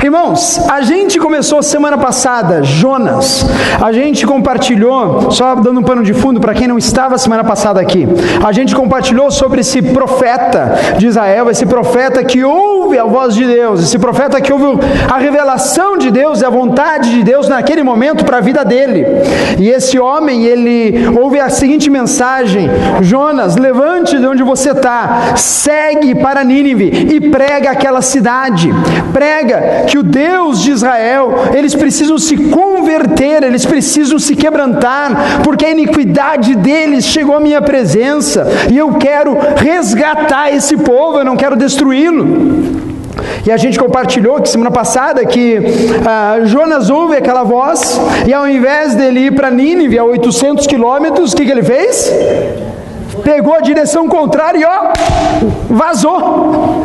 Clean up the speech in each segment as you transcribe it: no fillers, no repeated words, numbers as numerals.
Irmãos, a gente começou semana passada, Jonas. A gente compartilhou, só dando um pano de fundo para quem não estava semana passada aqui, a gente compartilhou sobre esse profeta de Israel, esse profeta que ouve a voz de Deus, esse profeta que ouve a revelação de Deus e a vontade de Deus naquele momento para a vida dele. E esse homem, ele ouve a seguinte mensagem: Jonas, levante de onde você está, segue para Nínive e prega aquela cidade, prega que o Deus de Israel, eles precisam se converter, eles precisam se quebrantar, porque a iniquidade deles chegou à minha presença, e eu quero resgatar esse povo, eu não quero destruí-lo. E a gente compartilhou que semana passada que Jonas ouve aquela voz, e ao invés dele ir para Nínive a 800 quilômetros, o que ele fez? Pegou a direção contrária e vazou.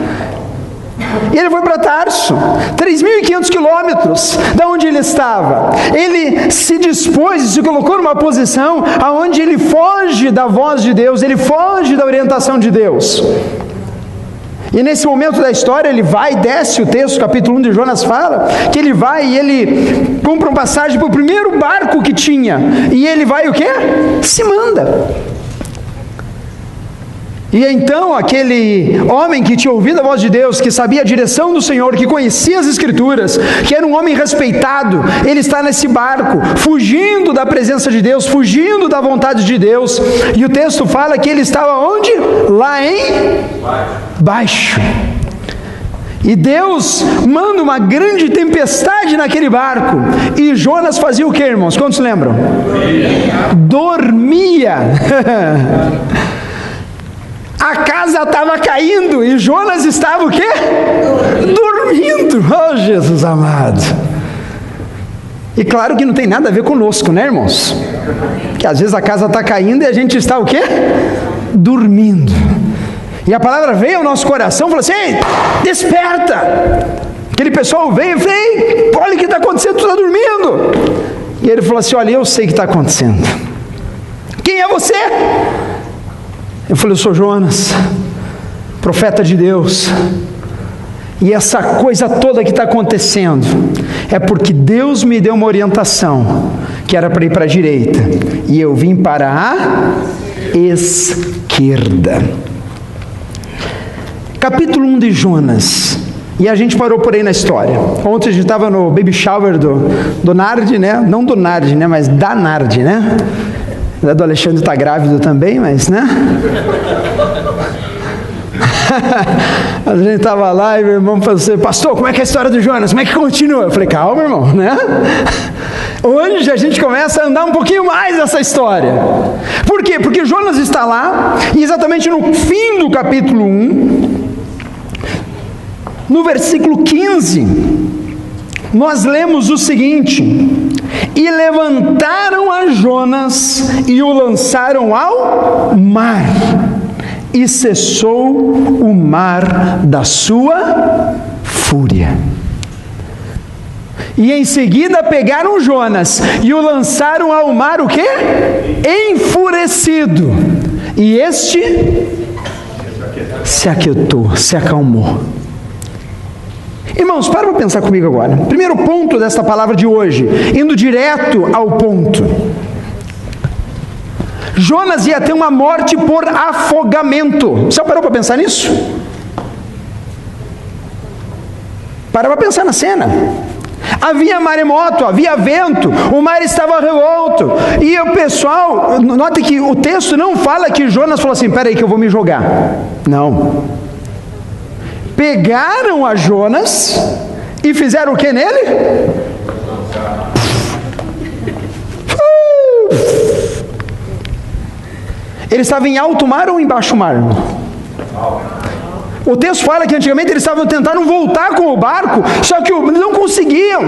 E ele foi para Tarso, 3.500 quilômetros da onde ele estava. Ele se dispôs e se colocou numa posição aonde ele foge da voz de Deus, ele foge da orientação de Deus. E nesse momento da história ele vai e desce, o texto, capítulo 1 de Jonas fala, que ele vai e ele compra uma passagem para o primeiro barco que tinha, e ele vai o quê? Se manda. E então aquele homem que tinha ouvido a voz de Deus, que sabia a direção do Senhor, que conhecia as Escrituras, que era um homem respeitado, ele está nesse barco, fugindo da presença de Deus, fugindo da vontade de Deus, e o texto fala que ele estava onde? Lá em baixo. E Deus manda uma grande tempestade naquele barco, e Jonas fazia o que, irmãos? Quantos lembram? Dormia. A casa estava caindo e Jonas estava o quê? Dormindo. Oh, Jesus amado. E claro que não tem nada a ver conosco, né, irmãos? Que às vezes a casa está caindo e a gente está o quê? Dormindo. E a palavra veio ao nosso coração e falou assim: ei, desperta. Aquele pessoal veio e falou: ei, olha o que está acontecendo, tu está dormindo. E ele falou assim: olha, eu sei o que está acontecendo. Quem é você? Eu falei: eu sou Jonas, profeta de Deus, e essa coisa toda que está acontecendo é porque Deus me deu uma orientação, que era para ir para a direita, e eu vim para a esquerda. Capítulo 1 de Jonas, e a gente parou por aí na história. Ontem a gente estava no baby shower do Nard, né? Não do Nard, né? Mas da Nard, né? A do Alexandre está grávido também, mas, né? A gente estava lá e meu irmão falou assim: pastor, como é que é a história do Jonas? Como é que continua? Eu falei: calma, irmão, né? Hoje a gente começa a andar um pouquinho mais nessa história. Por quê? Porque Jonas está lá, e exatamente no fim do capítulo 1, no versículo 15, nós lemos o seguinte: e levantaram a Jonas e o lançaram ao mar, e cessou o mar da sua fúria. E em seguida pegaram Jonas e o lançaram ao mar, o quê? Enfurecido. E este se aquietou, se acalmou. Irmãos, para pensar comigo agora. Primeiro ponto desta palavra de hoje, indo direto ao ponto. Jonas ia ter uma morte por afogamento. Você parou para pensar nisso? Para para pensar na cena. Havia maremoto, havia vento, o mar estava revolto, e o pessoal, note que o texto não fala que Jonas falou assim: espera aí que eu vou me jogar. Não. Pegaram a Jonas e fizeram o que nele? Ele estava em alto mar ou em baixo mar? O texto fala que antigamente eles estavam tentando voltar com o barco, só que não conseguiam.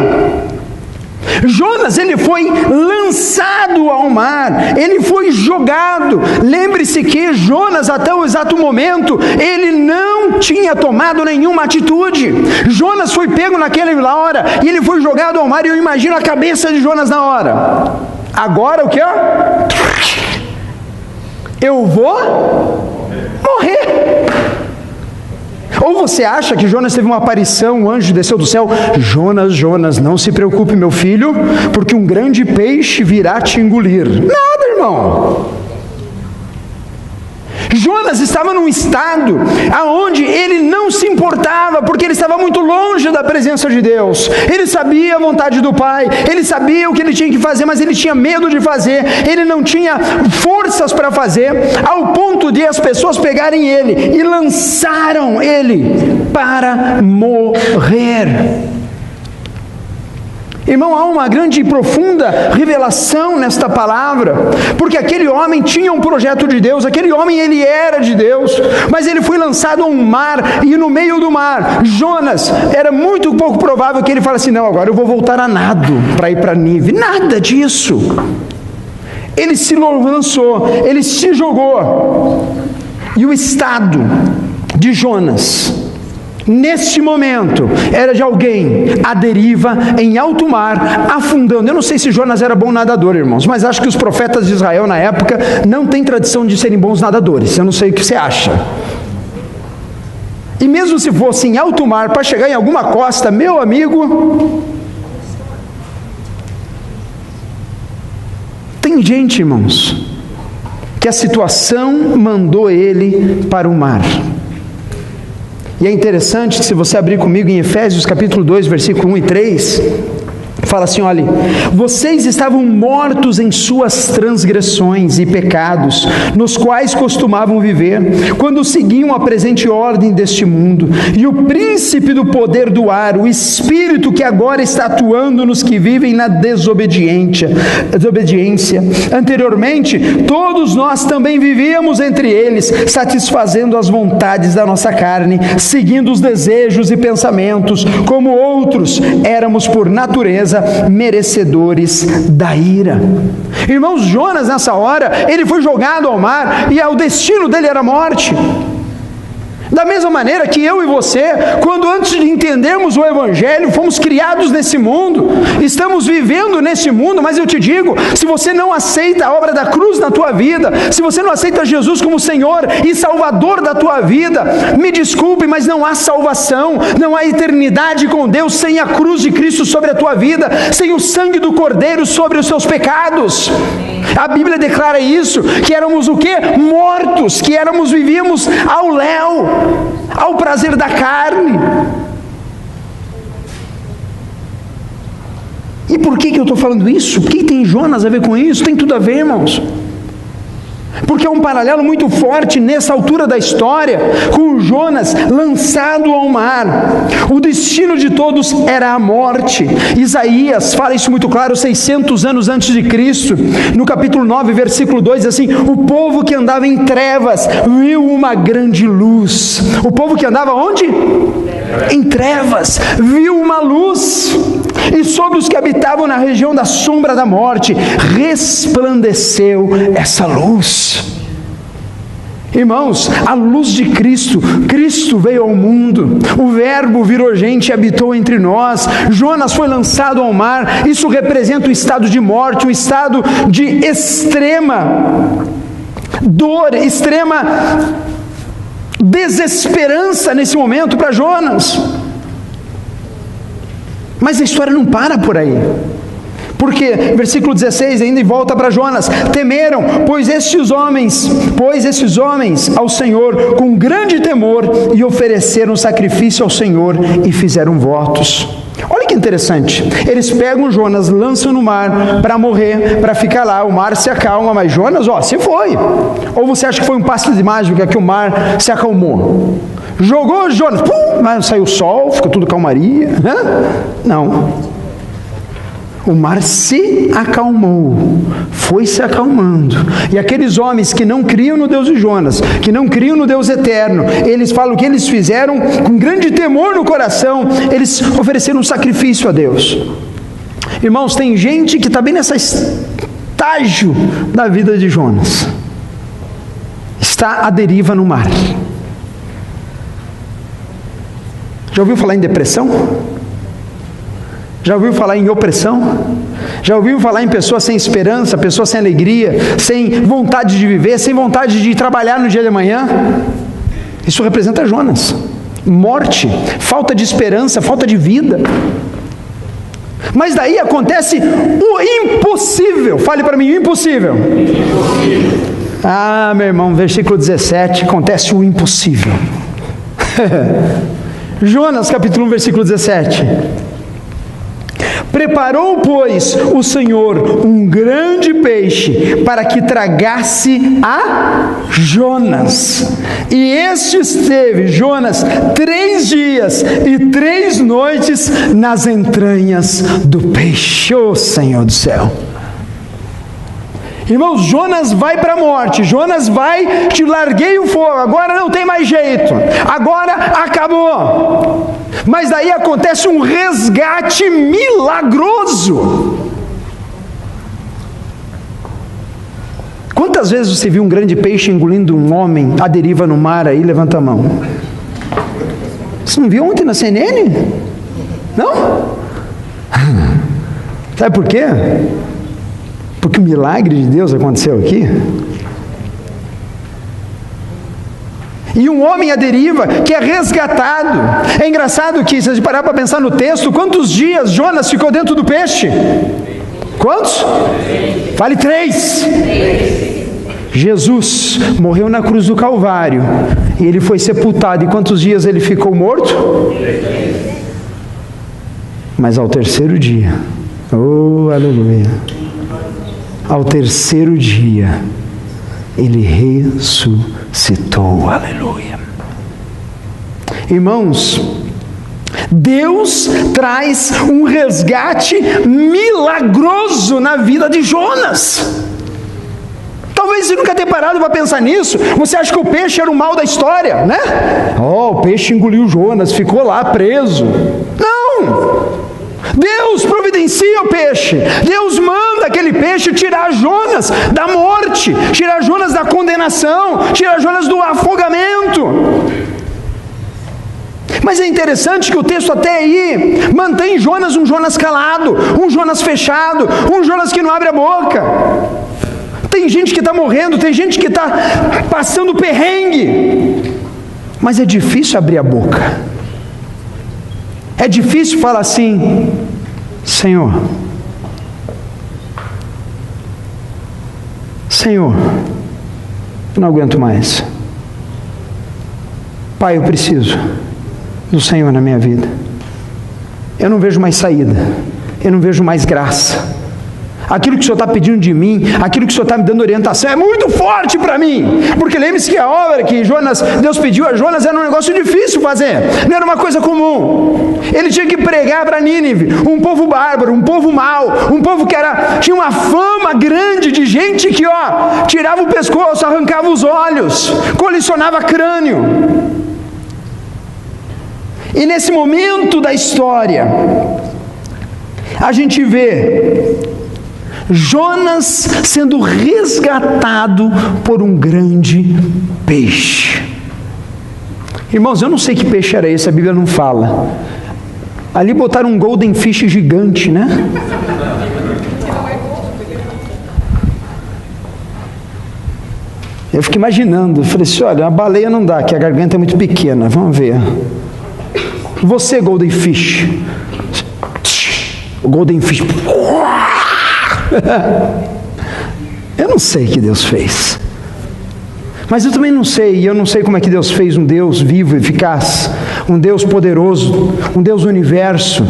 Jonas, ele foi lançado ao mar, ele foi jogado. Lembre-se que Jonas, até o exato momento, ele não tinha tomado nenhuma atitude. Jonas foi pego naquela hora e ele foi jogado ao mar, e eu imagino a cabeça de Jonas na hora. Agora o que? Eu vou morrer. Ou você acha que Jonas teve uma aparição, um anjo desceu do céu: Jonas, Jonas, não se preocupe, meu filho, porque um grande peixe virá te engolir. Nada, irmão. Jonas estava num estado aonde ele não se importava, porque ele estava muito longe da presença de Deus. Ele sabia a vontade do Pai, ele sabia o que ele tinha que fazer, mas ele tinha medo de fazer, ele não tinha forças para fazer, ao ponto de as pessoas pegarem ele e lançaram ele para morrer. Irmão, há uma grande e profunda revelação nesta palavra, porque aquele homem tinha um projeto de Deus, aquele homem ele era de Deus, mas ele foi lançado a um mar, e no meio do mar, Jonas, era muito pouco provável que ele falasse: não, agora eu vou voltar a nado para ir para Nínive. Nada disso. Ele se lançou, ele se jogou, e o estado de Jonas neste momento era de alguém à deriva, em alto mar, afundando. Eu não sei se Jonas era bom nadador, irmãos, mas acho que os profetas de Israel na época não têm tradição de serem bons nadadores. Eu não sei o que você acha. E mesmo se fosse em alto mar, para chegar em alguma costa, meu amigo, tem gente, irmãos, que a situação mandou ele para o mar. E é interessante que, se você abrir comigo em Efésios capítulo 2, versículo 1 e 3, fala assim: olha, vocês estavam mortos em suas transgressões e pecados, nos quais costumavam viver, quando seguiam a presente ordem deste mundo, e o príncipe do poder do ar, o espírito que agora está atuando nos que vivem na desobediência. Anteriormente, todos nós também vivíamos entre eles, satisfazendo as vontades da nossa carne, seguindo os desejos e pensamentos. Como outros, éramos por natureza merecedores da ira. Irmãos, Jonas nessa hora, ele foi jogado ao mar, e o destino dele era a morte. Da mesma maneira que eu e você, quando antes de entendermos o Evangelho, fomos criados nesse mundo, estamos vivendo nesse mundo, mas eu te digo, se você não aceita a obra da cruz na tua vida, se você não aceita Jesus como Senhor e Salvador da tua vida, me desculpe, mas não há salvação, não há eternidade com Deus sem a cruz de Cristo sobre a tua vida, sem o sangue do Cordeiro sobre os seus pecados. A Bíblia declara isso, que éramos o quê? Mortos, que vivíamos ao léu, ao prazer da carne. E por que eu estou falando isso? O que tem Jonas a ver com isso? Tem tudo a ver, irmãos. Porque é um paralelo muito forte nessa altura da história, com Jonas lançado ao mar. O destino de todos era a morte. Isaías fala isso muito claro, 600 anos antes de Cristo, no capítulo 9, versículo 2, diz assim: o povo que andava em trevas viu uma grande luz. O povo que andava onde? Em trevas, viu uma luz. E sobre os que habitavam na região da sombra da morte, resplandeceu essa luz. Irmãos, a luz de Cristo, Cristo veio ao mundo, o Verbo virou gente e habitou entre nós. Jonas foi lançado ao mar. Isso representa um estado de morte, um estado de extrema dor, extrema desesperança nesse momento para Jonas. Mas a história não para por aí. Porque, versículo 16, ainda e volta para Jonas: temeram, pois esses homens ao Senhor com grande temor, e ofereceram sacrifício ao Senhor e fizeram votos. Olha que interessante, eles pegam Jonas, lançam no mar para morrer, para ficar lá, o mar se acalma, mas Jonas, se foi. Ou você acha que foi um passe de mágica que o mar se acalmou? Jogou Jonas, mas saiu o sol, ficou tudo calmaria. Não. O mar se acalmou, foi se acalmando. E aqueles homens que não criam no Deus de Jonas, que não criam no Deus eterno, eles falam que eles fizeram com grande temor no coração, eles ofereceram um sacrifício a Deus. Irmãos, tem gente que está bem nesse estágio da vida de Jonas. Está à deriva no mar. Já ouviu falar em depressão? Já ouviu falar em opressão? Já ouviu falar em pessoas sem esperança, pessoas sem alegria, sem vontade de viver, sem vontade de trabalhar no dia de amanhã? Isso representa Jonas. morte, falta de esperança, falta de vida. Mas daí acontece o impossível. Fale para mim, o impossível. Ah, meu irmão, versículo 17, acontece o impossível. Jonas capítulo 1, versículo 17. Preparou, pois, o Senhor um grande peixe para que tragasse a Jonas. E este esteve, Jonas, 3 dias e 3 noites nas entranhas do peixe. Ô Senhor do céu! Irmãos, Jonas vai para a morte, Jonas vai, te larguei o fogo, agora não tem mais jeito, agora acabou. Mas daí acontece um resgate milagroso. Quantas vezes você viu um grande peixe engolindo um homem à deriva no mar aí? Levanta a mão. Você não viu ontem na CNN? Não? Sabe por quê? Porque o milagre de Deus aconteceu aqui. E um homem à deriva que é resgatado. É engraçado que, se a gente parar para pensar no texto, quantos dias Jonas ficou dentro do peixe? Quantos? Fale 3. Jesus morreu na cruz do Calvário e ele foi sepultado. E quantos dias ele ficou morto? Mas ao terceiro dia, oh aleluia, ao terceiro dia ele ressuscitou, aleluia. Irmãos, Deus traz um resgate milagroso na vida de Jonas. Talvez você nunca tenha parado para pensar nisso. Você acha que o peixe era o mal da história, né? Oh, o peixe engoliu Jonas, ficou lá preso. Não! Deus providencia o peixe. Deus manda aquele peixe tirar Jonas da morte, tirar Jonas da condenação, tirar Jonas do afogamento. Mas é interessante que o texto até aí mantém Jonas um Jonas calado, um Jonas fechado, um Jonas que não abre a boca. Tem gente que está morrendo, tem gente que está passando perrengue, mas é difícil abrir a boca. É difícil falar assim: Senhor, eu não aguento mais. Pai, eu preciso do Senhor na minha vida. Eu não vejo mais saída, eu não vejo mais graça. Aquilo que o Senhor está pedindo de mim, aquilo que o Senhor está me dando orientação, é muito forte para mim. Porque lembre-se que a obra que Deus pediu a Jonas era um negócio difícil fazer, não era uma coisa comum. Ele tinha que pregar para Nínive, um povo bárbaro, um povo mau, um povo que tinha uma fama grande de gente que tirava o pescoço, arrancava os olhos, colisionava crânio. E nesse momento da história, a gente vê Jonas sendo resgatado por um grande peixe. Irmãos, eu não sei que peixe era esse, a Bíblia não fala. Ali botaram um golden fish gigante, né? Eu fiquei imaginando, falei assim, olha, a baleia não dá, que a garganta é muito pequena, vamos ver. Você, golden fish. O golden fish. Eu não sei o que Deus fez, mas eu também não sei, e eu não sei como é que Deus fez um Deus vivo, eficaz, um Deus poderoso, um Deus do universo,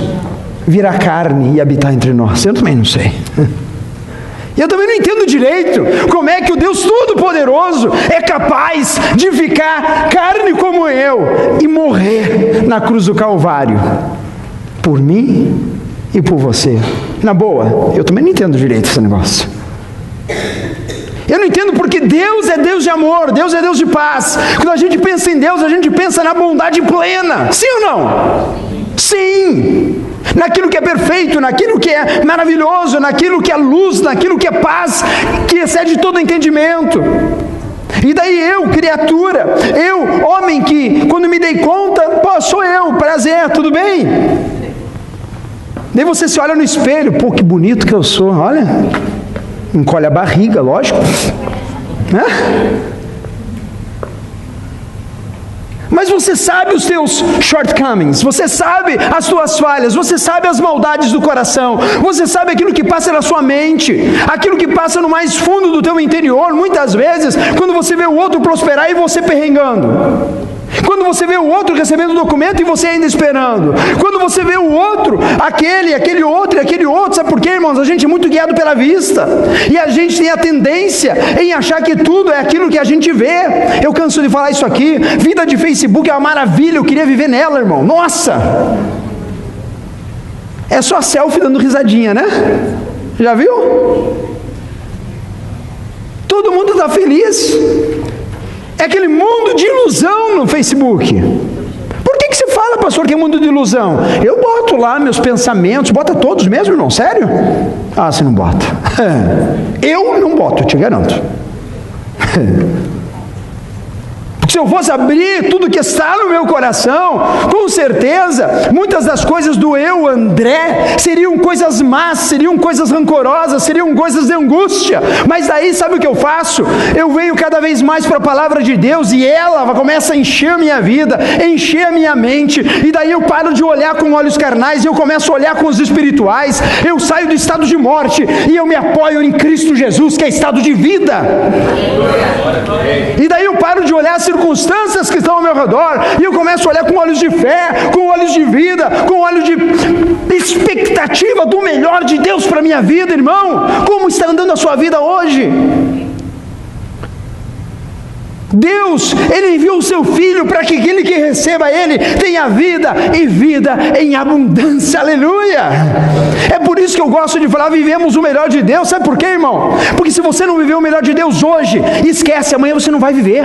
virar carne e habitar entre nós. Eu também não sei. E eu também não entendo direito como é que o Deus Todo-Poderoso é capaz de ficar carne como eu e morrer na cruz do Calvário por mim e por você. Na boa, eu também não entendo direito esse negócio. Eu não entendo porque Deus é Deus de amor, Deus é Deus de paz. Quando a gente pensa em Deus, a gente pensa na bondade plena. Sim ou não? Sim! Naquilo que é perfeito, naquilo que é maravilhoso, naquilo que é luz, naquilo que é paz, que excede todo entendimento. E daí eu, criatura, eu, homem que quando me dei conta, pô, sou eu, prazer, tudo bem? Daí você se olha no espelho, pô, que bonito que eu sou, olha, encolhe a barriga, lógico, né? Mas você sabe os teus shortcomings, você sabe as tuas falhas, você sabe as maldades do coração, você sabe aquilo que passa na sua mente, aquilo que passa no mais fundo do teu interior, muitas vezes, quando você vê o outro prosperar e você perrengando. Quando você vê o outro recebendo o documento e você ainda esperando. Quando você vê o outro, aquele outro, sabe por quê, irmãos? A gente é muito guiado pela vista. E a gente tem a tendência em achar que tudo é aquilo que a gente vê. Eu canso de falar isso aqui. Vida de Facebook é uma maravilha, eu queria viver nela, irmão. Nossa! É só selfie dando risadinha, né? Já viu? Todo mundo está feliz. É aquele mundo de ilusão no Facebook. Por que você fala, pastor, que é mundo de ilusão? Eu boto lá meus pensamentos. Bota todos mesmo, irmão? Sério? Ah, você não bota. Eu não boto, eu te garanto. Se eu fosse abrir tudo que está no meu coração, com certeza, muitas das coisas do eu, André, seriam coisas más, seriam coisas rancorosas, seriam coisas de angústia. Mas daí, sabe o que eu faço? Eu venho cada vez mais para a palavra de Deus e ela começa a encher a minha vida, encher a minha mente, e daí eu paro de olhar com olhos carnais e eu começo a olhar com os espirituais. Eu saio do estado de morte e eu me apoio em Cristo Jesus, que é estado de vida. E daí eu paro de olhar as circunstâncias que estão ao meu redor e eu começo a olhar com olhos de fé, com olhos de vida, com olhos de expectativa do melhor de Deus para a minha vida, irmão. Como está andando a sua vida hoje? Deus, Ele enviou o seu Filho para que aquele que receba Ele tenha vida e vida em abundância, aleluia. É por isso que eu gosto de falar, vivemos o melhor de Deus. Sabe por quê, irmão? Porque se você não viver o melhor de Deus hoje, esquece, amanhã você não vai viver.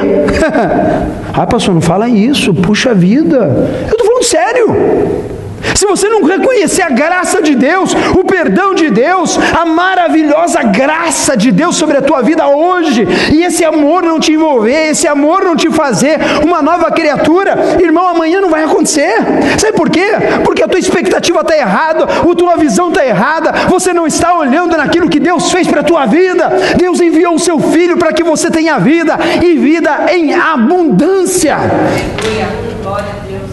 Ah, pastor, não fala isso, puxa vida, eu estou falando sério. Se você não reconhecer a graça de Deus, o perdão de Deus, a maravilhosa graça de Deus sobre a tua vida hoje, e esse amor não te envolver, esse amor não te fazer uma nova criatura, irmão, amanhã não vai acontecer. Sabe por quê? Porque a tua expectativa está errada, a tua visão está errada, você não está olhando naquilo que Deus fez para a tua vida. Deus enviou o seu Filho para que você tenha vida, e vida em abundância. Glória a Deus.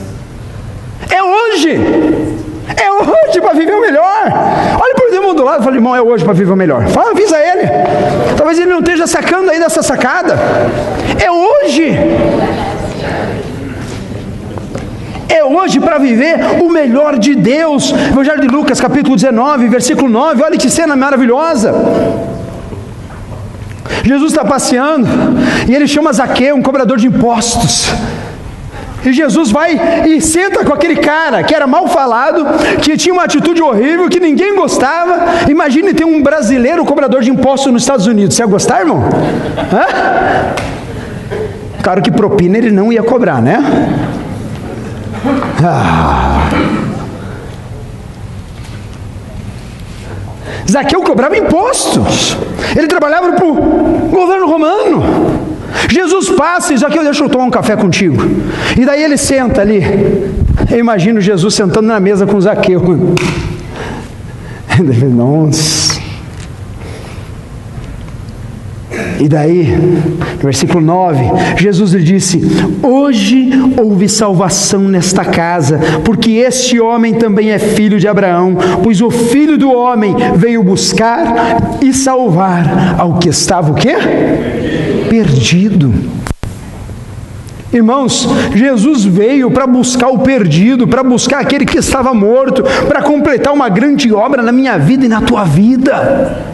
É hoje para viver o melhor. Olha para o irmão do lado e fala, irmão, é hoje para viver o melhor. Fala, avisa ele. Talvez ele não esteja sacando aí dessa sacada. É hoje. É hoje para viver o melhor de Deus. Evangelho de Lucas, capítulo 19, versículo 9. Olha que cena maravilhosa. Jesus está passeando e ele chama Zaqueu, um cobrador de impostos. E Jesus vai e senta com aquele cara que era mal falado, que tinha uma atitude horrível, que ninguém gostava. Imagine ter um brasileiro cobrador de impostos nos Estados Unidos. Você ia gostar, irmão? Hã? Claro que propina ele não ia cobrar, né? Zaqueu cobrava impostos. Ele trabalhava para o governo romano. Jesus passa e diz, Zaqueu, deixa eu tomar um café contigo. E daí ele senta ali. Eu imagino Jesus sentando na mesa com Zaqueu. Nossa. E daí, versículo 9, Jesus lhe disse, hoje houve salvação nesta casa, porque este homem também é filho de Abraão, pois o Filho do Homem veio buscar e salvar ao que estava o quê? Perdido. Irmãos, Jesus veio para buscar o perdido, para buscar aquele que estava morto, para completar uma grande obra na minha vida e na tua vida.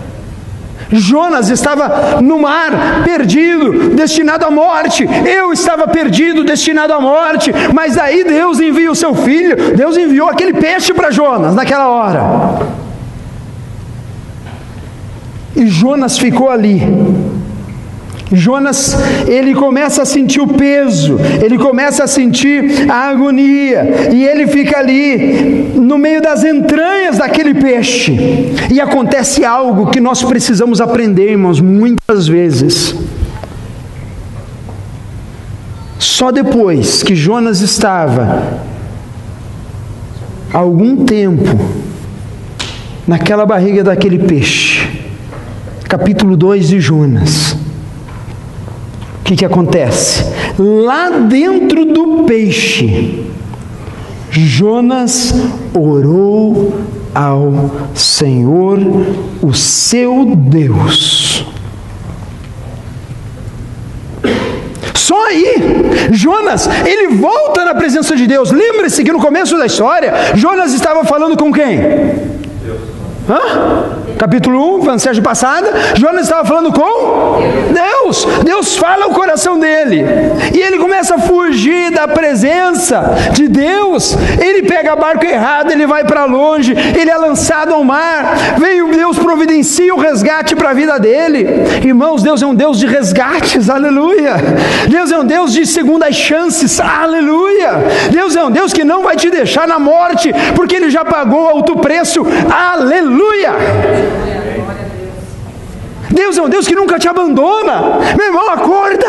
Jonas estava no mar, perdido, destinado à morte. Eu estava perdido, destinado à morte. Mas aí Deus envia o seu filho. Deus enviou aquele peixe para Jonas naquela hora. E Jonas ficou ali. Jonas, ele começa a sentir o peso, ele começa a sentir a agonia, e ele fica ali, no meio das entranhas daquele peixe, e acontece algo que nós precisamos aprender, irmãos, muitas vezes. Só depois que Jonas estava há algum tempo naquela barriga daquele peixe, capítulo 2 de Jonas, que acontece? Lá dentro do peixe, Jonas orou ao Senhor, o seu Deus. Só aí, Jonas, ele volta na presença de Deus. Lembre-se que no começo da história, Jonas estava falando com quem? Capítulo 1, mensagem passada, Jonas estava falando com Deus. Deus fala o coração dele, e ele começa a fugir da presença de Deus. Ele pega barco errado, ele vai para longe, ele é lançado ao mar. Veio Deus, providencia o resgate para a vida dele. Irmãos, Deus é um Deus de resgates, aleluia. Deus é um Deus de segundas chances, aleluia. Deus é um Deus que não vai te deixar na morte, porque ele já pagou alto preço, aleluia. Deus é um Deus que nunca te abandona. Meu irmão, acorda.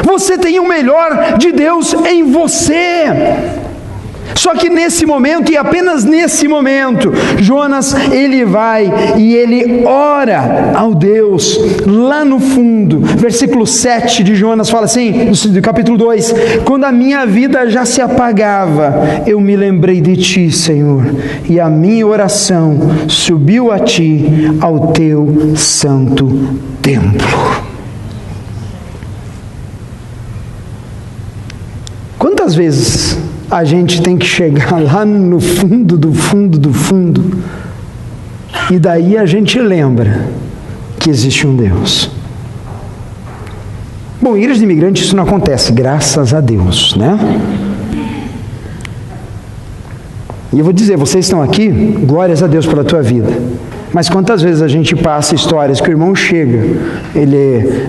Você tem o melhor de Deus em você. Só que nesse momento, e apenas nesse momento, Jonas, ele vai e ele ora ao Deus, lá no fundo. Versículo 7 de Jonas fala assim, do capítulo 2: quando a minha vida já se apagava, eu me lembrei de ti, Senhor, e a minha oração subiu a ti, ao teu santo templo. Quantas vezes a gente tem que chegar lá no fundo do fundo do fundo, e daí a gente lembra que existe um Deus? Bom, em igreja de imigrante isso não acontece, graças a Deus, né? E eu vou dizer, vocês estão aqui, glórias a Deus pela tua vida. Mas quantas vezes a gente passa histórias que o irmão chega,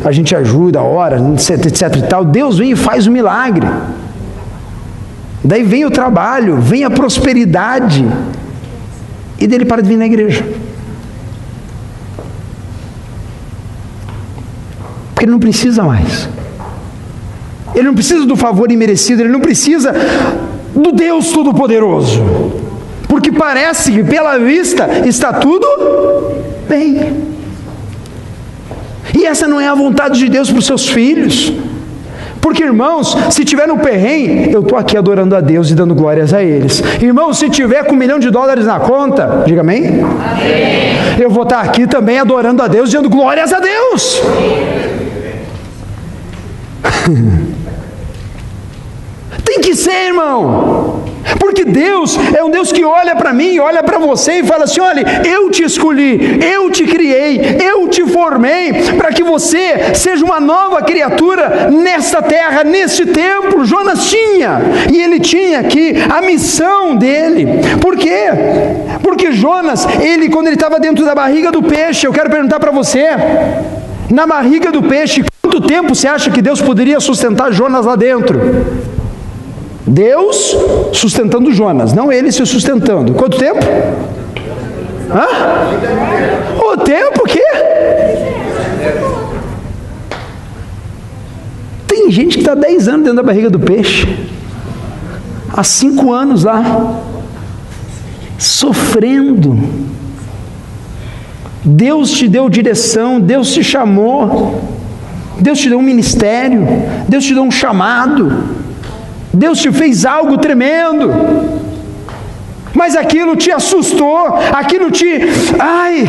a gente ajuda, ora, etc e tal, Deus vem e faz o milagre. Daí vem o trabalho, vem a prosperidade, e dele para de vir na igreja. Porque ele não precisa mais. Ele não precisa do favor imerecido, ele não precisa do Deus Todo-Poderoso. Porque parece que pela vista está tudo bem. E essa não é a vontade de Deus para os seus filhos. Porque, irmãos, se tiver no perrengue, eu estou aqui adorando a Deus e dando glórias a eles. Irmãos, se tiver com $1 milhão na conta, diga amém? Amém. Eu vou estar aqui também adorando a Deus e dando glórias a Deus. Tem que ser, irmão. Porque Deus é um Deus que olha para mim, olha para você e fala assim: olha, eu te escolhi, eu te criei, eu te formei para que você seja uma nova criatura nesta terra, neste templo. Jonas tinha, e ele tinha aqui a missão dele. Por quê? Porque Jonas, quando ele estava dentro da barriga do peixe, eu quero perguntar para você, na barriga do peixe, quanto tempo você acha que Deus poderia sustentar Jonas lá dentro? Deus sustentando Jonas, não ele se sustentando. Quanto tempo? O tempo que? Tem gente que está 10 anos dentro da barriga do peixe, há 5 anos lá, sofrendo. Deus te deu direção, Deus te chamou, Deus te deu um ministério, Deus te deu um chamado, Deus te fez algo tremendo, mas aquilo te assustou, aquilo te... Ai,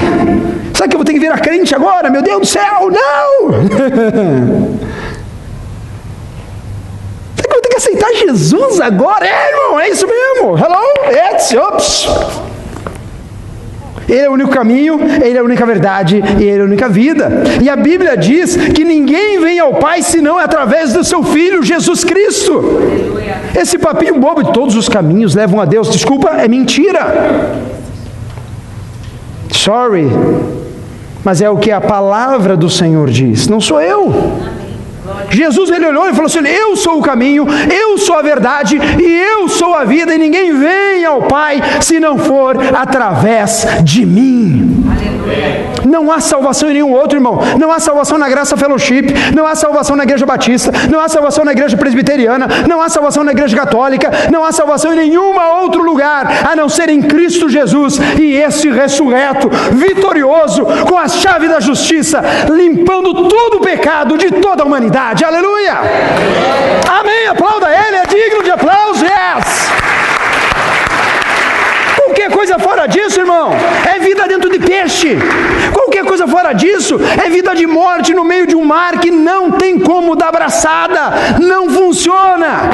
sabe que eu vou ter que virar crente agora? Meu Deus do céu, não! Será que eu vou ter que aceitar Jesus agora? Irmão, é isso mesmo. Hello, ups. Ele é o único caminho, Ele é a única verdade e Ele é a única vida. E a Bíblia diz que ninguém vem ao Pai senão é através do seu Filho, Jesus Cristo. Aleluia. Esse papinho bobo de todos os caminhos levam a Deus, desculpa, é mentira. Sorry, mas é o que a palavra do Senhor diz, não sou eu. Jesus, ele olhou e falou assim: eu sou o caminho, eu sou a verdade e eu sou a vida, e ninguém vem ao Pai se não for através de mim. Aleluia. Não há salvação em nenhum outro, irmão. Não há salvação na Graça Fellowship, não há salvação na Igreja Batista, não há salvação na Igreja Presbiteriana, não há salvação na Igreja Católica, não há salvação em nenhum outro lugar, a não ser em Cristo Jesus, e esse ressurreto, vitorioso, com a chave da justiça, limpando todo o pecado de toda a humanidade. Aleluia! Amém! Aplauda Ele, é digno de aplauso, yes! Qualquer coisa fora disso, irmão, é vida dentro de peixe. Qualquer coisa fora disso é vida de morte no meio de um mar que não tem como dar braçada. Não funciona.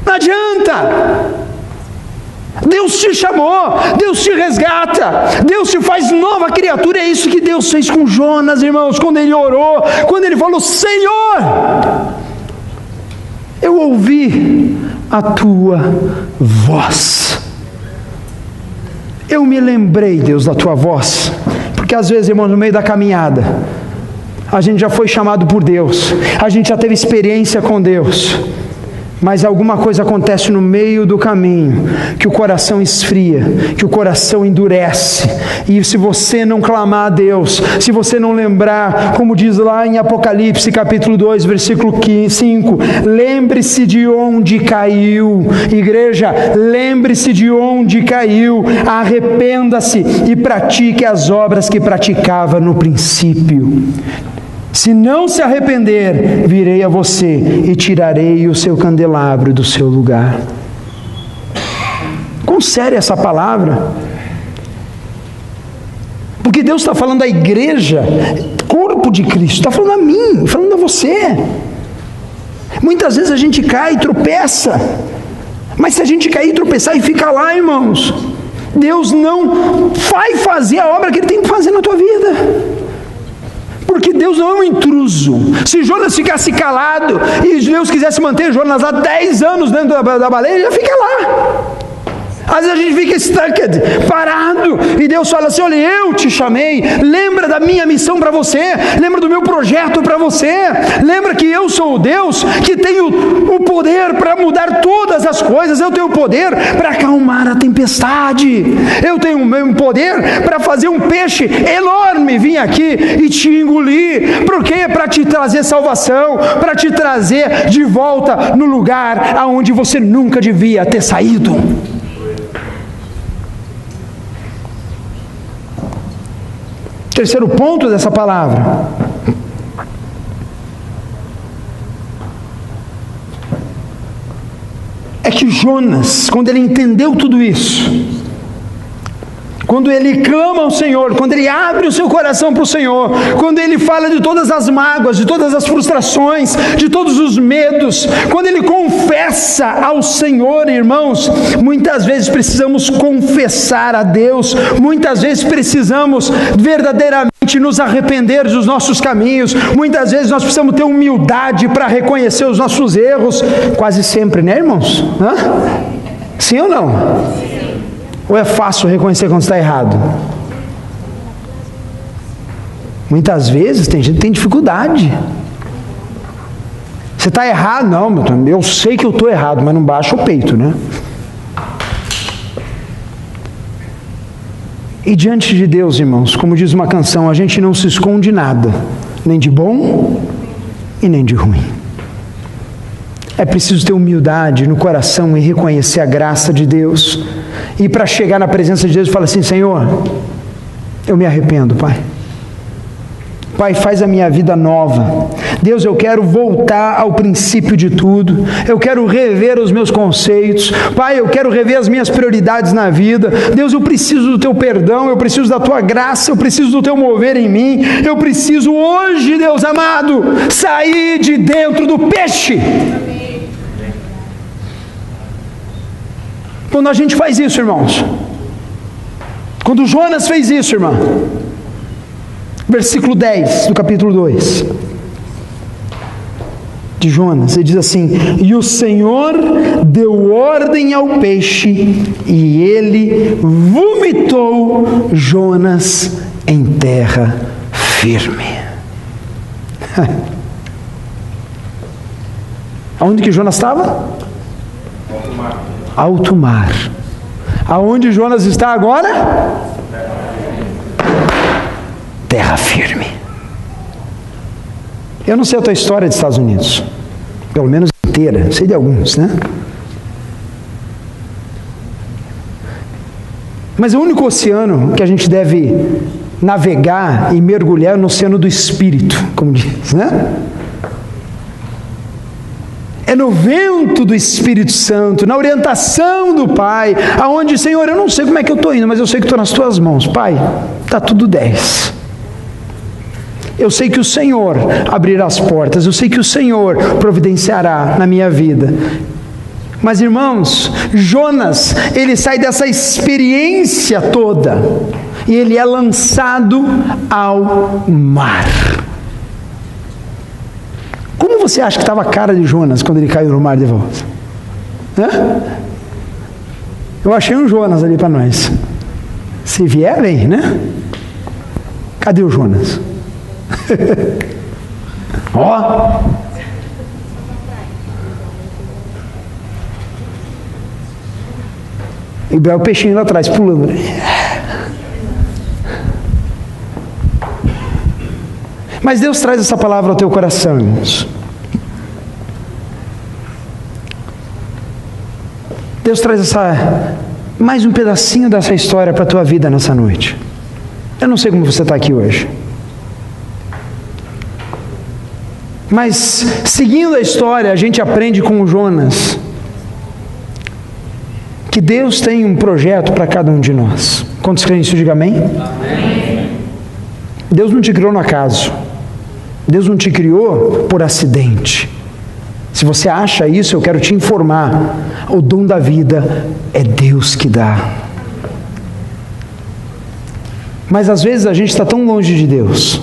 Não adianta. Deus te chamou, Deus te resgata, Deus te faz nova criatura. É isso que Deus fez com Jonas, irmãos, quando ele orou, quando ele falou: Senhor, eu ouvi a tua voz. Eu me lembrei, Deus, da tua voz, porque às vezes, irmãos, no meio da caminhada, a gente já foi chamado por Deus, a gente já teve experiência com Deus, mas alguma coisa acontece no meio do caminho, que o coração esfria, que o coração endurece, e se você não clamar a Deus, se você não lembrar, como diz lá em Apocalipse capítulo 2, versículo 5, lembre-se de onde caiu, igreja, lembre-se de onde caiu, arrependa-se e pratique as obras que praticava no princípio. Se não se arrepender, virei a você e tirarei o seu candelabro do seu lugar. Considere essa palavra, porque Deus está falando à igreja, corpo de Cristo, está falando a mim, falando a você. Muitas vezes a gente cai e tropeça, mas se a gente cair e tropeçar e ficar lá, irmãos, Deus não vai fazer a obra que Ele tem que fazer na tua vida. Porque Deus não é um intruso. Se Jonas ficasse calado e Deus quisesse manter Jonas lá 10 anos dentro da baleia, ele já fica lá. Às vezes a gente fica stuck, parado, e Deus fala assim: olha, eu te chamei, lembra da minha missão para você, lembra do meu projeto para você, lembra que eu sou o Deus que tenho o poder para mudar todas as coisas, eu tenho o poder para acalmar a tempestade, eu tenho o meu poder para fazer um peixe enorme vir aqui e te engolir. Por quê? Para te trazer salvação, para te trazer de volta no lugar aonde você nunca devia ter saído. Terceiro ponto dessa palavra: é que Jonas, quando ele entendeu tudo isso, quando ele clama ao Senhor, quando ele abre o seu coração para o Senhor, quando ele fala de todas as mágoas, de todas as frustrações, de todos os medos, quando ele confessa ao Senhor, irmãos, muitas vezes precisamos confessar a Deus, muitas vezes precisamos verdadeiramente nos arrepender dos nossos caminhos, muitas vezes nós precisamos ter humildade para reconhecer os nossos erros, quase sempre, né, irmãos? Sim ou não? Ou é fácil reconhecer quando está errado? Muitas vezes tem gente que tem dificuldade. Você está errado? Não, eu sei que eu estou errado, mas não baixa o peito, né? E diante de Deus, irmãos, como diz uma canção, a gente não se esconde nada, nem de bom e nem de ruim. É preciso ter humildade no coração e reconhecer a graça de Deus. E para chegar na presença de Deus, fala assim: Senhor, eu me arrependo, Pai. Pai, faz a minha vida nova. Deus, eu quero voltar ao princípio de tudo. Eu quero rever os meus conceitos. Pai, eu quero rever as minhas prioridades na vida. Deus, eu preciso do Teu perdão, eu preciso da Tua graça, eu preciso do Teu mover em mim. Eu preciso hoje, Deus amado, sair de dentro do peixe. Quando a gente faz isso, irmãos, quando Jonas fez isso, irmão, versículo 10 do capítulo 2 de Jonas, ele diz assim: e o Senhor deu ordem ao peixe, e ele vomitou Jonas em terra firme. Aonde que Jonas estava? Alto mar. Aonde Jonas está agora? terra firme. Eu não sei a tua história dos Estados Unidos, pelo menos inteira, sei de alguns, né? Mas o único oceano que a gente deve navegar e mergulhar é no oceano do Espírito, como diz, né? É no vento do Espírito Santo, na orientação do Pai, aonde, Senhor, eu não sei como é que eu estou indo, mas eu sei que estou nas tuas mãos. Pai, está tudo 10. Eu sei que o Senhor abrirá as portas, eu sei que o Senhor providenciará na minha vida. Mas, irmãos, Jonas, ele sai dessa experiência toda e ele é lançado ao mar. Como você acha que estava a cara de Jonas quando ele caiu no mar de volta? Eu achei um Jonas ali para nós. Se vier, vem, né? Cadê o Jonas? Ó! E o peixinho lá atrás, pulando. Mas Deus traz essa palavra ao teu coração, irmãos. Deus traz mais um pedacinho dessa história para a tua vida nessa noite. Eu não sei como você está aqui hoje. Mas, seguindo a história, a gente aprende com o Jonas que Deus tem um projeto para cada um de nós. Quantos creem nisso? Diga amém. Amém. Deus não te criou no acaso. Deus não te criou por acidente. Se você acha isso, eu quero te informar. O dom da vida é Deus que dá. Mas às vezes a gente está tão longe de Deus.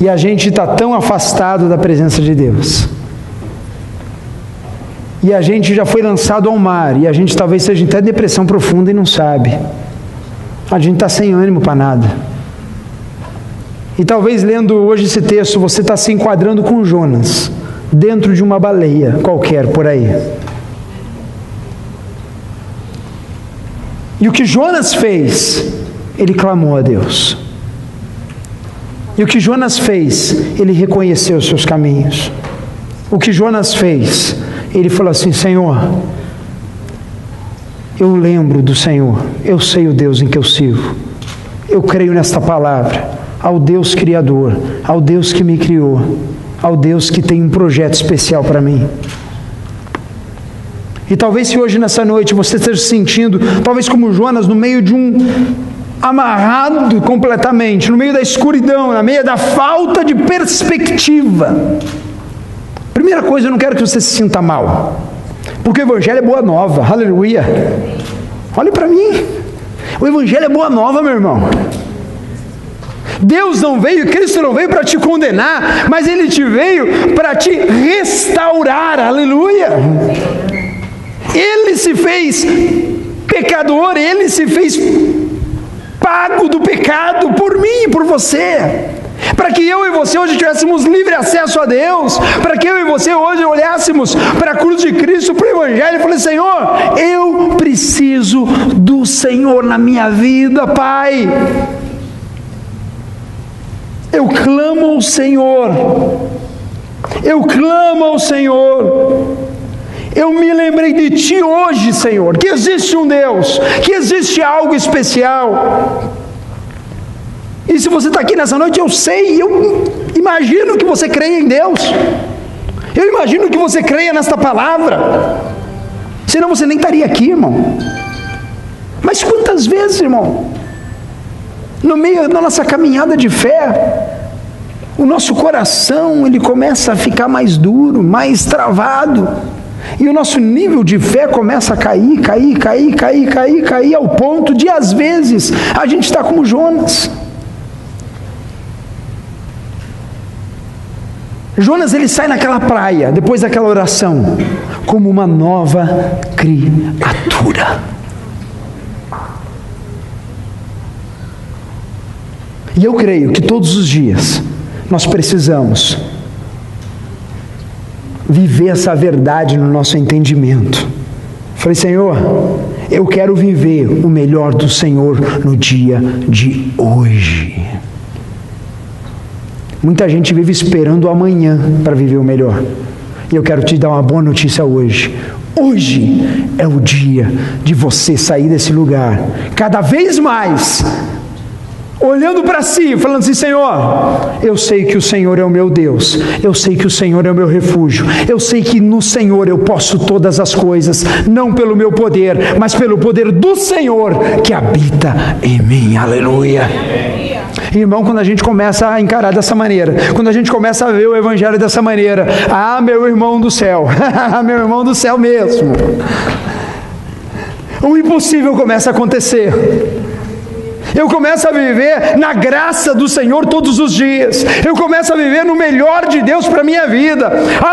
E a gente está tão afastado da presença de Deus. E a gente já foi lançado ao mar. E a gente talvez seja até depressão profunda e não sabe. A gente está sem ânimo para nada. E talvez lendo hoje esse texto, você está se enquadrando com Jonas, dentro de uma baleia qualquer por aí. E o que Jonas fez? Ele clamou a Deus. E o que Jonas fez? Ele reconheceu os seus caminhos. O que Jonas fez? Ele falou assim: Senhor, eu lembro do Senhor, eu sei o Deus em que eu sirvo, eu creio nesta palavra, ao Deus Criador, ao Deus que me criou, ao Deus que tem um projeto especial para mim. E talvez se hoje nessa noite você esteja se sentindo, talvez como Jonas, no meio de amarrado completamente, no meio da escuridão, no meio da falta de perspectiva. Primeira coisa, eu não quero que você se sinta mal, porque o Evangelho é boa nova, aleluia. Olhe para mim, o Evangelho é boa nova, meu irmão. Deus não veio, Cristo não veio para te condenar, mas Ele te veio para te restaurar, aleluia. Ele se fez pecador, Ele se fez pago do pecado por mim e por você, para que eu e você hoje tivéssemos livre acesso a Deus, para que eu e você hoje olhássemos para a cruz de Cristo, para o Evangelho e falei: Senhor, eu preciso do Senhor na minha vida, Pai. Eu clamo ao Senhor, eu clamo ao Senhor. Eu me lembrei de Ti hoje, Senhor, que existe um Deus, que existe algo especial. E se você está aqui nessa noite, eu sei, eu imagino que você creia em Deus. Eu imagino que você creia nesta palavra. Senão você nem estaria aqui, irmão. Mas quantas vezes, irmão, no meio da nossa caminhada de fé, o nosso coração, ele começa a ficar mais duro, mais travado. E o nosso nível de fé começa a cair, ao ponto de, às vezes, a gente está como Jonas. Jonas, ele sai naquela praia, depois daquela oração, como uma nova criatura. E eu creio que todos os dias nós precisamos viver essa verdade no nosso entendimento. Falei: Senhor, eu quero viver o melhor do Senhor no dia de hoje. Muita gente vive esperando o amanhã para viver o melhor. E eu quero te dar uma boa notícia hoje. Hoje é o dia de você sair desse lugar, cada vez mais, olhando para si, falando assim: Senhor, eu sei que o Senhor é o meu Deus, eu sei que o Senhor é o meu refúgio, eu sei que no Senhor eu posso todas as coisas, não pelo meu poder, mas pelo poder do Senhor que habita em mim. Aleluia. Irmão, quando a gente começa a encarar dessa maneira, quando a gente começa a ver o Evangelho dessa maneira, meu irmão do céu, meu irmão do céu mesmo, o impossível começa a acontecer. Eu começo a viver na graça do Senhor todos os dias. Eu começo a viver no melhor de Deus para a minha vida.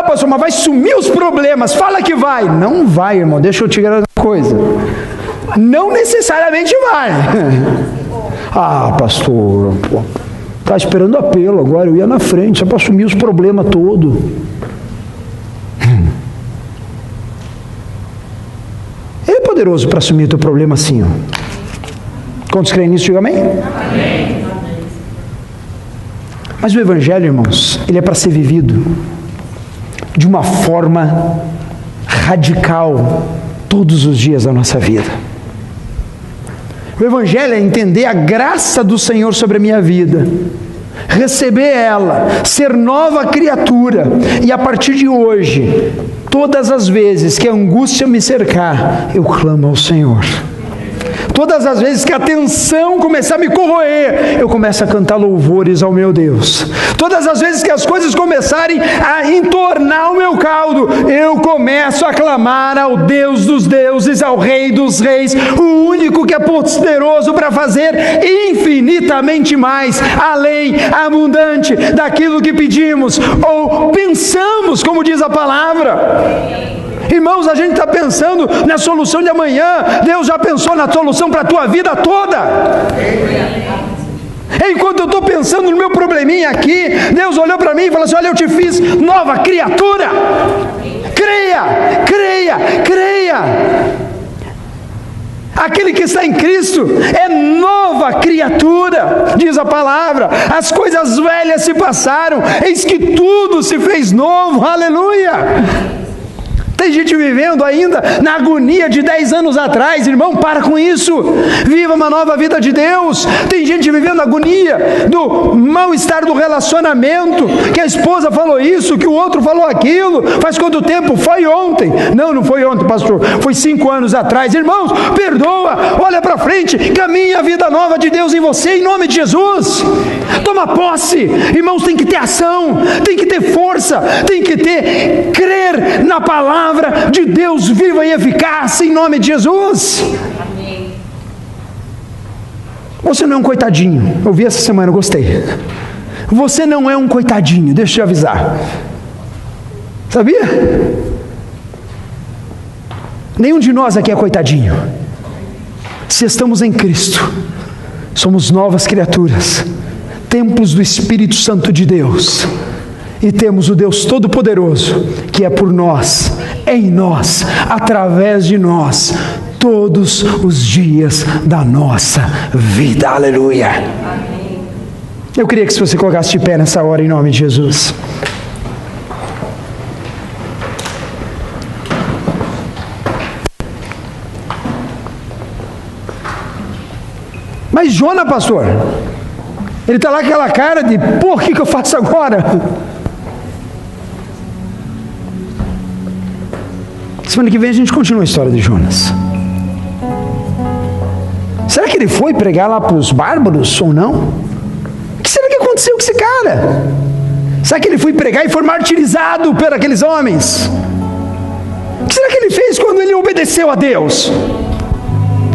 Pastor, mas vai sumir os problemas. Fala que vai. Não vai, irmão. Deixa eu te garantir uma coisa. Não necessariamente vai. Pastor, está esperando apelo agora. Eu ia na frente, só para assumir os problemas todos. Ele é poderoso para assumir o teu problema assim, ó. Quantos creem nisso? Diga amém? Amém. Mas o Evangelho, irmãos, ele é para ser vivido de uma forma radical todos os dias da nossa vida. O Evangelho é entender a graça do Senhor sobre a minha vida, receber ela, ser nova criatura, e a partir de hoje, todas as vezes que a angústia me cercar, eu clamo ao Senhor. Todas as vezes que a tensão começar a me corroer, eu começo a cantar louvores ao meu Deus. Todas as vezes que as coisas começarem a entornar o meu caldo, eu começo a clamar ao Deus dos deuses, ao Rei dos reis, o único que é poderoso para fazer infinitamente mais, além, abundante daquilo que pedimos ou pensamos, como diz a palavra. Irmãos, a gente está pensando na solução de amanhã. Deus já pensou na solução para a tua vida toda. Enquanto eu estou pensando no meu probleminha aqui, Deus olhou para mim e falou assim: olha, eu te fiz nova criatura. Creia, creia, creia. Aquele que está em Cristo é nova criatura, diz a palavra. As coisas velhas se passaram, eis que tudo se fez novo. Aleluia. Tem gente vivendo ainda na agonia de 10 anos atrás. Irmão, para com isso. Viva uma nova vida de Deus. Tem gente vivendo a agonia do mal-estar do relacionamento, que a esposa falou isso, que o outro falou aquilo. Faz quanto tempo? Foi ontem. Não foi ontem, pastor. Foi 5 anos atrás. Irmãos, perdoa. Olha para frente. Caminha a vida nova de Deus em você, em nome de Jesus. Toma posse. Irmãos, tem que ter ação. Tem que ter força. Tem que ter crer na palavra de Deus viva e eficaz, em nome de Jesus. Amém. Você não é um coitadinho. Eu vi essa semana, eu gostei. Você não é um coitadinho, deixa eu te avisar. Sabia? Nenhum de nós aqui é coitadinho. Se estamos em Cristo, somos novas criaturas, templos do Espírito Santo de Deus. E temos o Deus Todo-Poderoso, que é por nós, em nós, através de nós, todos os dias da nossa vida. Aleluia. Amém. Eu queria que você colocasse de pé nessa hora, em nome de Jesus. Mas Jonas, pastor, ele está lá com aquela cara de: o que eu faço agora? Semana que vem a gente continua a história de Jonas. Será que ele foi pregar lá para os bárbaros ou não? O que será que aconteceu com esse cara? Será que ele foi pregar e foi martirizado por aqueles homens? O que será que ele fez quando ele obedeceu a Deus?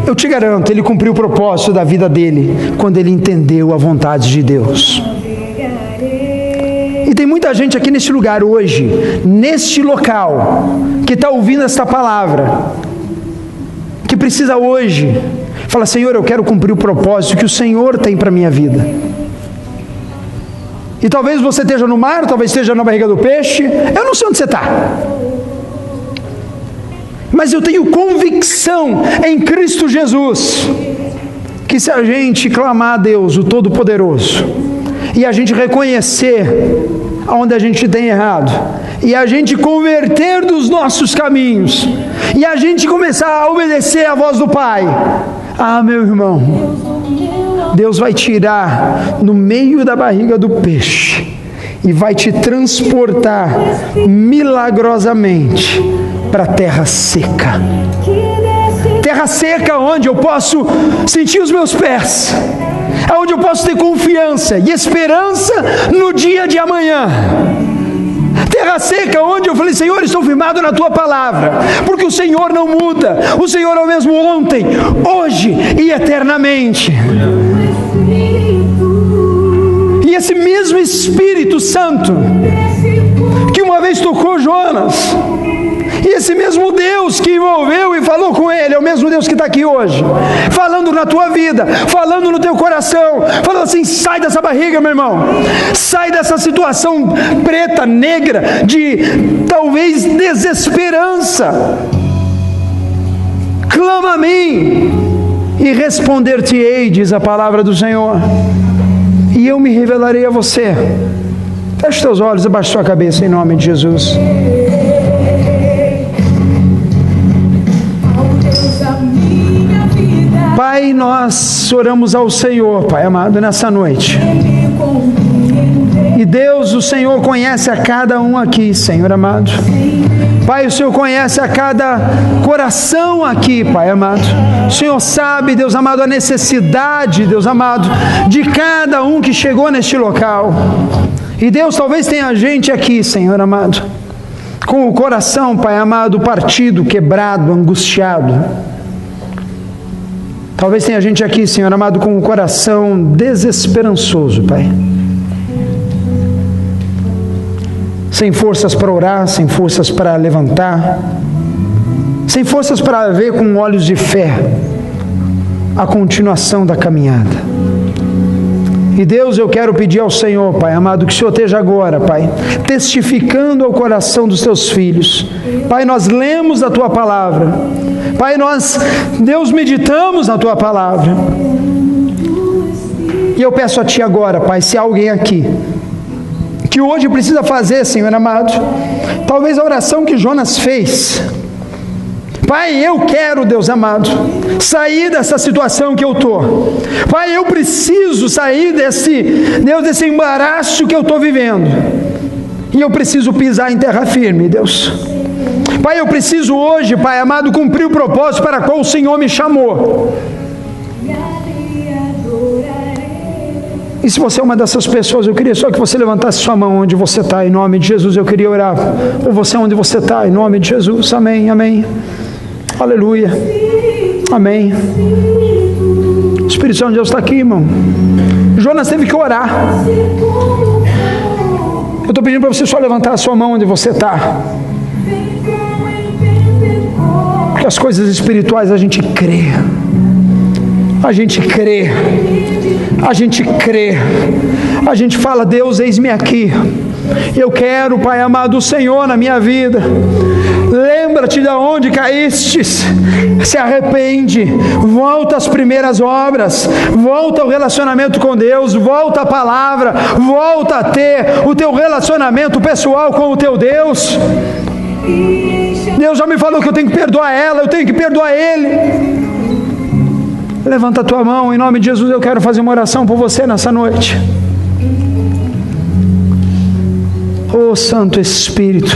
Eu te garanto, ele cumpriu o propósito da vida dele quando ele entendeu a vontade de Deus. E tem muita gente aqui nesse lugar hoje, neste local, que está ouvindo esta palavra, que precisa hoje falar: Senhor, eu quero cumprir o propósito que o Senhor tem para a minha vida. E talvez você esteja no mar, talvez esteja na barriga do peixe, eu não sei onde você está. Mas eu tenho convicção em Cristo Jesus, que se a gente clamar a Deus, o Todo-Poderoso, e a gente reconhecer onde a gente tem errado, e a gente converter dos nossos caminhos, e a gente começar a obedecer a voz do Pai, meu irmão, Deus vai tirar no meio da barriga do peixe e vai te transportar milagrosamente para a terra seca. Terra seca onde eu posso sentir os meus pés, onde eu posso ter confiança e esperança no dia de amanhã. Terra seca onde eu falei: Senhor, estou firmado na Tua palavra, porque o Senhor não muda, o Senhor é o mesmo ontem, hoje e eternamente. E esse mesmo Espírito Santo que uma vez tocou Jonas, e esse mesmo Deus que envolveu e falou com ele, é o mesmo Deus que está aqui hoje, falando na tua vida, falando no teu coração, falando assim: sai dessa barriga, meu irmão, sai dessa situação preta, negra, de talvez desesperança, clama a mim, e responder-te-ei, diz a palavra do Senhor, e eu me revelarei a você. Feche teus olhos, abaixe sua cabeça em nome de Jesus. Pai, nós oramos ao Senhor, Pai amado, nessa noite. E Deus, o Senhor conhece a cada um aqui, Senhor amado. Pai, o Senhor conhece a cada coração aqui, Pai amado. O Senhor sabe, Deus amado, a necessidade, Deus amado, de cada um que chegou neste local. E Deus, talvez tenha gente aqui, Senhor amado, com o coração, Pai amado, partido, quebrado, angustiado. Talvez tenha gente aqui, Senhor amado, com o coração desesperançoso, Pai. Sem forças para orar, sem forças para levantar, sem forças para ver com olhos de fé a continuação da caminhada. E Deus, eu quero pedir ao Senhor, Pai amado, que o Senhor esteja agora, Pai, testificando ao coração dos teus filhos. Pai, nós lemos a tua palavra. Pai, nós, Deus, meditamos na tua palavra. E eu peço a ti agora, Pai, se há alguém aqui que hoje precisa fazer, Senhor amado, talvez a oração que Jonas fez. Pai, eu quero, Deus amado, sair dessa situação que eu estou. Pai, eu preciso sair desse embaraço que eu estou vivendo. E eu preciso pisar em terra firme, Deus. Pai, eu preciso hoje, Pai amado, cumprir o propósito para qual o Senhor me chamou. E se você é uma dessas pessoas, eu queria só que você levantasse sua mão onde você está, em nome de Jesus. Eu queria orar por você onde você está, em nome de Jesus. Amém, amém. Aleluia. Amém. O Espírito Santo de Deus está aqui, irmão. Jonas teve que orar. Eu estou pedindo para você só levantar a sua mão onde você está. Porque as coisas espirituais a gente crê. A gente crê. A gente crê. A gente fala: Deus, eis-me aqui. Eu quero, Pai amado, o Senhor na minha vida. Lembra-te de onde caístes, se arrepende, volta às primeiras obras, volta ao relacionamento com Deus, volta à palavra, volta a ter o teu relacionamento pessoal com o teu Deus. Deus já me falou que eu tenho que perdoar ela, eu tenho que perdoar ele. Levanta a tua mão, em nome de Jesus. Eu quero fazer uma oração por você nessa noite. Oh Santo Espírito,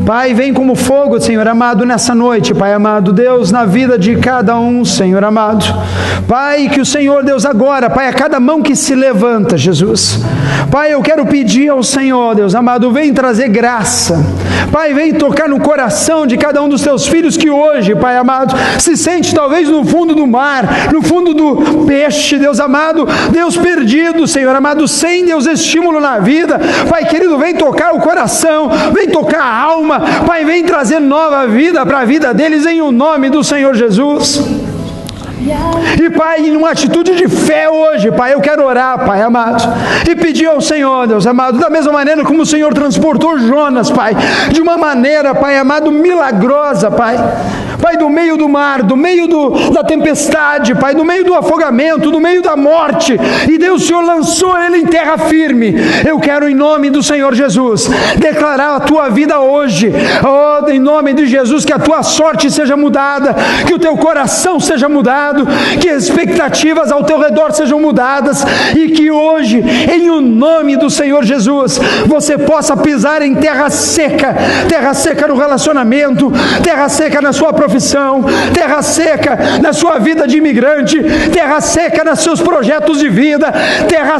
Pai, vem como fogo, Senhor amado, nessa noite, Pai amado, Deus, na vida de cada um, Senhor amado. Pai, que o Senhor, Deus, agora, Pai, a cada mão que se levanta, Jesus, Pai, eu quero pedir ao Senhor, Deus amado, vem trazer graça. Pai, vem tocar no coração de cada um dos teus filhos que hoje, Pai amado, se sente talvez no fundo do mar, no fundo do peixe, Deus amado, Deus perdido, Senhor amado, sem, Deus, estímulo na vida. Pai querido, vem tocar o coração, vem tocar a alma, Pai, vem trazer nova vida para a vida deles, em o nome do Senhor Jesus. E Pai, em uma atitude de fé hoje, Pai, eu quero orar, Pai amado, e pedir ao Senhor, Deus amado, da mesma maneira como o Senhor transportou Jonas, Pai, de uma maneira, Pai amado, milagrosa, Pai, do meio do mar, do meio da tempestade, Pai, do meio do afogamento, do meio da morte, e Deus, o Senhor lançou ele em terra firme. Eu quero, em nome do Senhor Jesus, declarar a tua vida hoje, em nome de Jesus, que a tua sorte seja mudada, que o teu coração seja mudado, que as expectativas ao teu redor sejam mudadas, e que hoje, em o nome do Senhor Jesus, você possa pisar em terra seca no relacionamento, terra seca na sua profissão, terra seca na sua vida de imigrante, terra seca nos seus projetos de vida, terra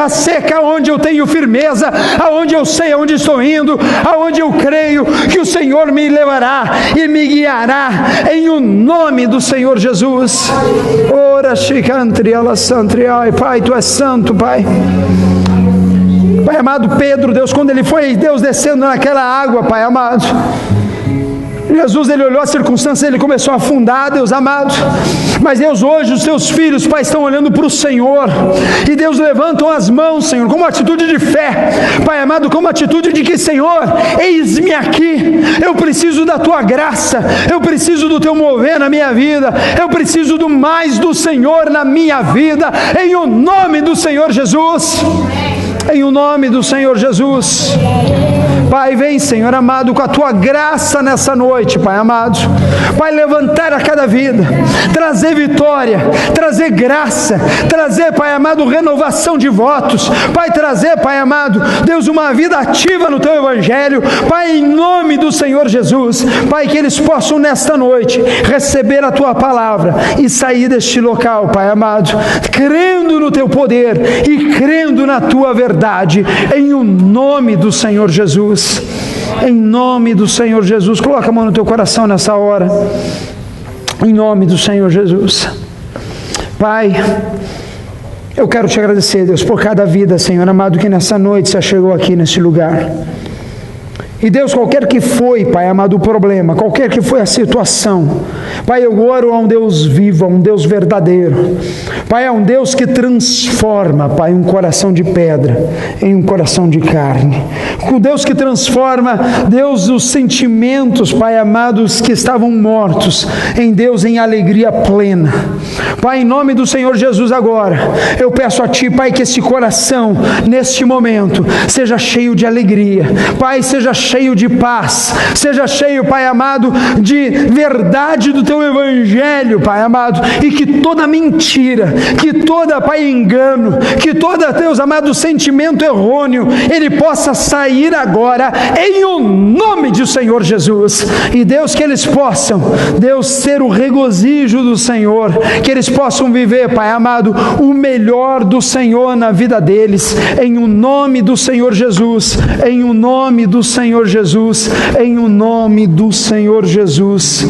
seca onde eu tenho firmeza, aonde eu sei aonde estou indo, aonde eu creio que o Senhor me levará e me guiará, em o nome do Senhor Jesus. Ora, ai, Pai, Tu és santo, Pai. Pai amado, Pedro, Deus, quando ele foi, Deus, descendo naquela água, Pai amado, Jesus, ele olhou a circunstância, ele começou a afundar, Deus amado, mas Deus, hoje os teus filhos, Pai, estão olhando para o Senhor, e Deus, levantam as mãos, Senhor, como atitude de fé, Pai amado, como atitude de que, Senhor, eis-me aqui, eu preciso da Tua graça, eu preciso do Teu mover na minha vida, eu preciso do mais do Senhor na minha vida, em o nome do Senhor Jesus, em o nome do Senhor Jesus. Pai, vem, Senhor amado, com a Tua graça nessa noite, Pai amado, Pai, levantar a cada vida, trazer vitória, trazer graça, trazer, Pai amado, renovação de votos, Pai, trazer, Pai amado, Deus, uma vida ativa no Teu Evangelho, Pai, em nome do Senhor Jesus, Pai, que eles possam nesta noite receber a Tua palavra e sair deste local, Pai amado, crendo no Teu poder e crendo na Tua verdade, em o nome do Senhor Jesus. Em nome do Senhor Jesus, coloca a mão no teu coração nessa hora, em nome do Senhor Jesus. Pai, eu quero te agradecer, Deus, por cada vida, Senhor amado, que nessa noite você chegou aqui nesse lugar. E Deus, qualquer que foi, Pai amado, o problema, qualquer que foi a situação, Pai, eu oro a um Deus vivo, a um Deus verdadeiro, Pai, a um Deus que transforma, Pai, um coração de pedra em um coração de carne, um Deus que transforma, Deus, os sentimentos, Pai amados, que estavam mortos, em Deus, em alegria plena. Pai, em nome do Senhor Jesus agora, eu peço a Ti, Pai, que esse coração, neste momento, seja cheio de alegria, Pai, seja cheio de paz, seja cheio, Pai amado, de verdade do Teu Evangelho, Pai amado, e que toda mentira, que toda, Pai, engano, que toda, Deus amado, sentimento errôneo, ele possa sair agora, em o nome do Senhor Jesus. E Deus, que eles possam, Deus, ser o regozijo do Senhor, que eles possam viver, Pai amado, o melhor do Senhor na vida deles, em o nome do Senhor Jesus, em o nome do Senhor Jesus, em o nome do Senhor Jesus.